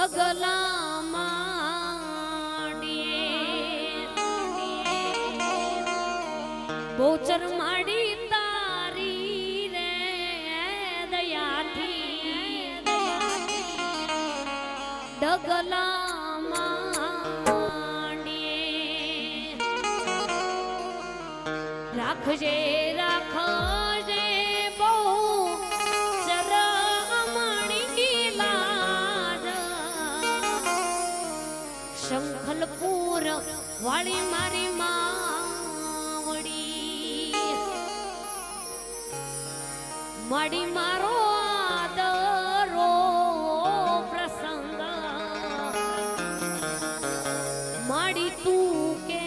ડગલા માંડીએ બોચર માડી તારી રે દયાથી ડગલા માંડીએ રાખજે રાખજે બહુ શંખલપુર વાળી મારી માવડી માડી મારો આદરો પ્રસંગ માડી તું કે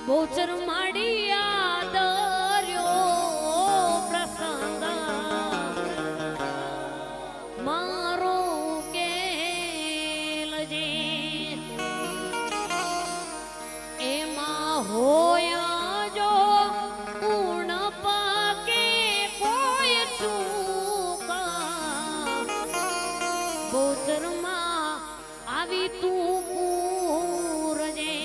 બોચર માડી આદર્યો પ્રસંગ મારો કેલજે એમાં હોયા જો પૂર્ણ પાકે કોઈ ચૂકા બોચરમાં આવી તું પૂરજે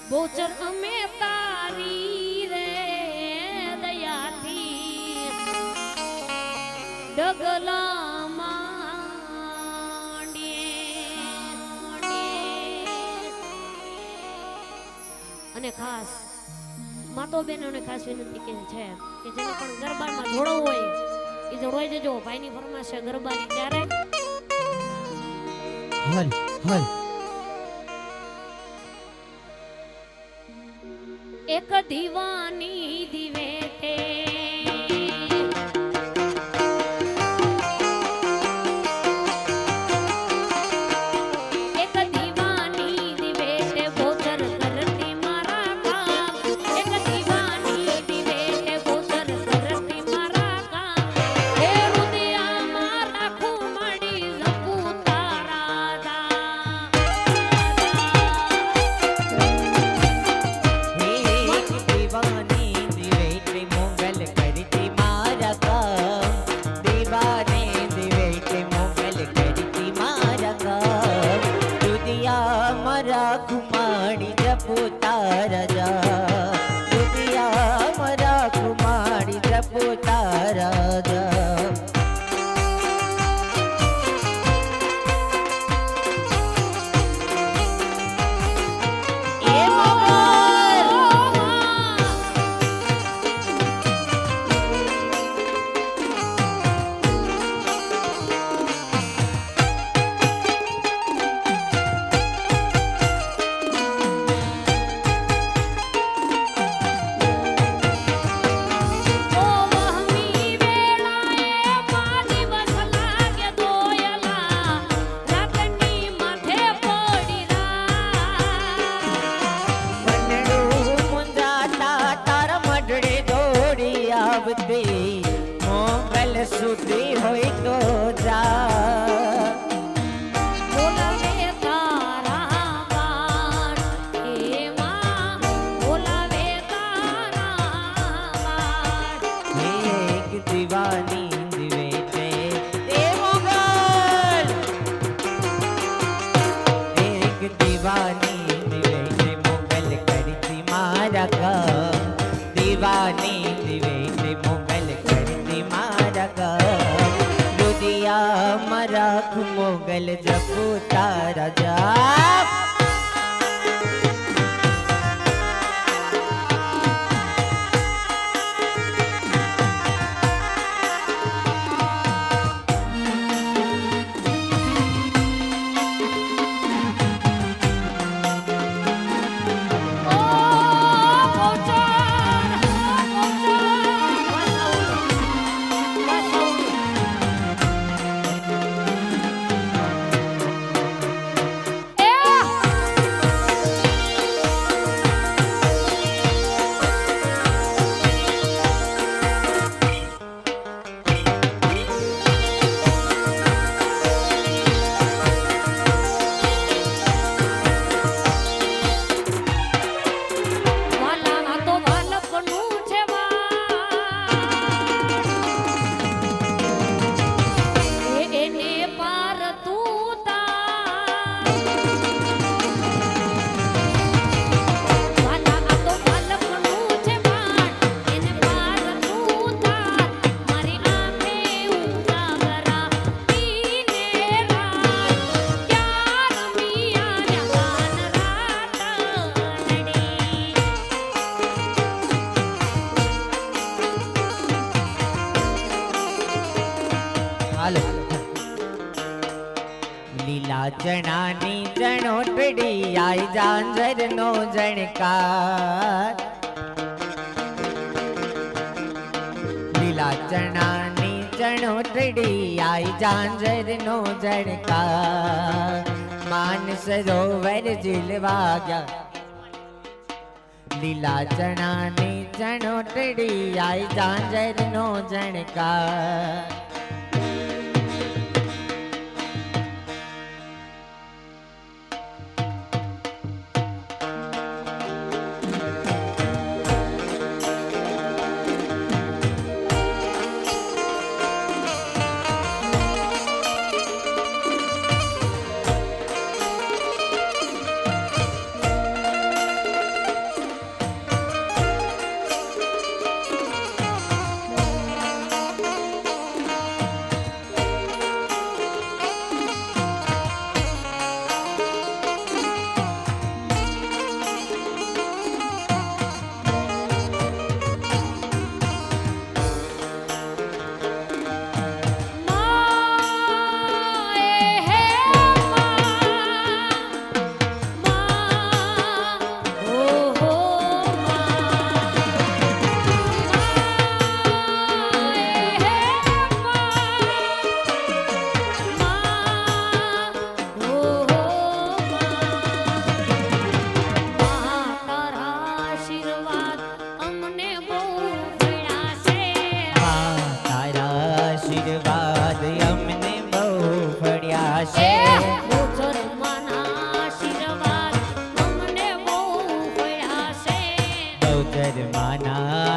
બોચર અમે તારી રે દયાથી ડગલા માંડીએ અને ખાસ માતો બહેનોને ખાસ વિનંતી કે છે કે જેને પણ ગરબામાં જોડવું હોય એ જોડવાઈ જજો ભાઈની ફરમાશ છે ગરબાની ત્યારે હલ હલ એક દીવાની દિવેટે कुमारी जपुता राजा दुनिया मरा कुमारी जपुता राजा मोगल सुधी होई तो जा બોલાવે તારા બાણ હે માં બોલાવે તારા બાણ एक दीवानी दिवेटे ते मोगल एक दीवानी दिवेटे मोगल करती मारा का दीवानी दिवेटे मोगल करती मारा का रुदिया मराख मोगल जपुता राजा ચણાની ચણોટડી આઈ ઝાંઝરનો જણકાર લીલા ચણાની ચણોટડી આઈ ઝાંઝરનો જણકાર માન સરોવર ઝીલવા ગયા લીલા ચણાની ચણોટડી આઈ ઝાંઝરનો જણકાર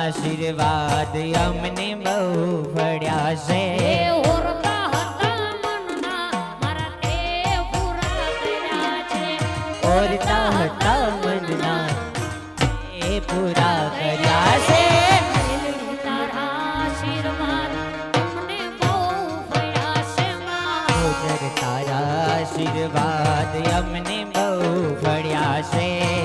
આશીર્વાદ અમને બહુ ફળ્યા છે ઓરતા હતા મનના એ પૂરા કર્યા છે તારા આશીર્વાદ અમને બહુ ફળ્યા છે તારા આશીર્વાદ અમને બહુ ફળ્યા છે